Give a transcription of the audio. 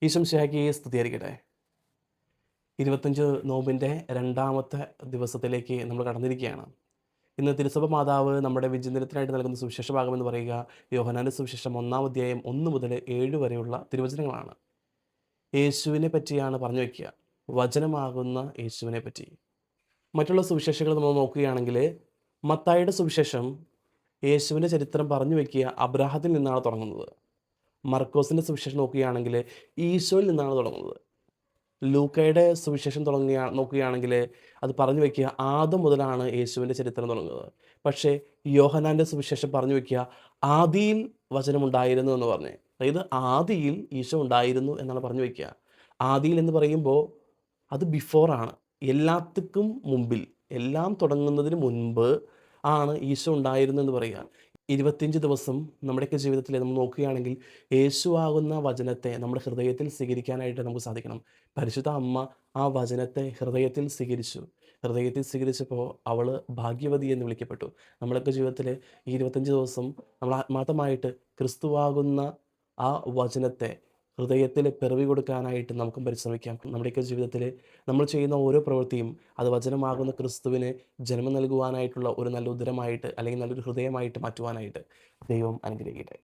ഈശംശിഹായ്ക്ക് സ്തുതിയായിരിക്കട്ടെ. 25 നോമ്പിൻ്റെ രണ്ടാമത്തെ ദിവസത്തിലേക്ക് നമ്മൾ കടന്നിരിക്കുകയാണ്. ഇന്ന് തിരുസഭ മാതാവ് നമ്മുടെ വിചിന്തനത്തിനായിട്ട് നൽകുന്ന സുവിശേഷ ഭാഗമെന്ന് പറയുക യോഹന്നാന്റെ സുവിശേഷം 1-ാം അധ്യായം 1 മുതൽ 7 വരെയുള്ള തിരുവചനങ്ങളാണ്. യേശുവിനെ പറ്റിയാണ് പറഞ്ഞു വയ്ക്കുക, വചനമാകുന്ന യേശുവിനെ പറ്റി. മറ്റുള്ള സുവിശേഷങ്ങൾ നമ്മൾ നോക്കുകയാണെങ്കിൽ മത്തായിയുടെ സുവിശേഷം യേശുവിൻ്റെ ചരിത്രം പറഞ്ഞു വയ്ക്കുക അബ്രാഹത്തിൽ നിന്നാണ് തുടങ്ങുന്നത്. മർക്കോസിൻ്റെ സുവിശേഷം നോക്കുകയാണെങ്കിൽ ഈശോയിൽ നിന്നാണ് തുടങ്ങുന്നത്. ലൂക്കയുടെ സുവിശേഷം നോക്കുകയാണെങ്കിൽ അത് പറഞ്ഞു വയ്ക്കുക ആദം മുതലാണ് യേശുവിൻ്റെ ചരിത്രം തുടങ്ങുന്നത്. പക്ഷേ യോഹന്നാൻ്റെ സുവിശേഷം പറഞ്ഞു വയ്ക്കുക ആദിയിൽ വചനമുണ്ടായിരുന്നു എന്ന് പറഞ്ഞ്, അതായത് ആദിയിൽ ഈശോ ഉണ്ടായിരുന്നു എന്നാണ് പറഞ്ഞു വയ്ക്കുക. ആദിയിൽ എന്ന് പറയുമ്പോൾ അത് ബിഫോറാണ്, എല്ലാത്തിനും മുമ്പിൽ, എല്ലാം തുടങ്ങുന്നതിന് മുൻപ് ആണ് ഈശോ ഉണ്ടായിരുന്നു എന്ന് പറയുക. 25 ദിവസം നമ്മുടെയൊക്കെ ജീവിതത്തിൽ നമ്മൾ നോക്കുകയാണെങ്കിൽ യേശു ആകുന്ന വചനത്തെ നമ്മുടെ ഹൃദയത്തിൽ സ്വീകരിക്കാനായിട്ട് നമുക്ക് സാധിക്കണം. പരിശുദ്ധ അമ്മ ആ വചനത്തെ ഹൃദയത്തിൽ സ്വീകരിച്ചപ്പോൾ അവൾ ഭാഗ്യവതി എന്ന് വിളിക്കപ്പെട്ടു. നമ്മളൊക്കെ ജീവിതത്തിൽ ഈ 25 ദിവസം നമ്മൾ ആത്മാർത്ഥമായിട്ട് ക്രിസ്തുവാകുന്ന ആ വചനത്തെ ഹൃദയത്തിൽ പിറവി കൊടുക്കാനായിട്ട് നമുക്കും പരിശ്രമിക്കാം. നമ്മുടെയൊക്കെ ജീവിതത്തിൽ നമ്മൾ ചെയ്യുന്ന ഓരോ പ്രവൃത്തിയും അത് വചനമാകുന്ന ക്രിസ്തുവിന് ജന്മം നൽകുവാനായിട്ടുള്ള ഒരു നല്ല ഉദരമായിട്ട് അല്ലെങ്കിൽ നല്ലൊരു ഹൃദയമായിട്ട് മാറ്റുവാനായിട്ട് ദൈവം അനുഗ്രഹിക്കട്ടെ.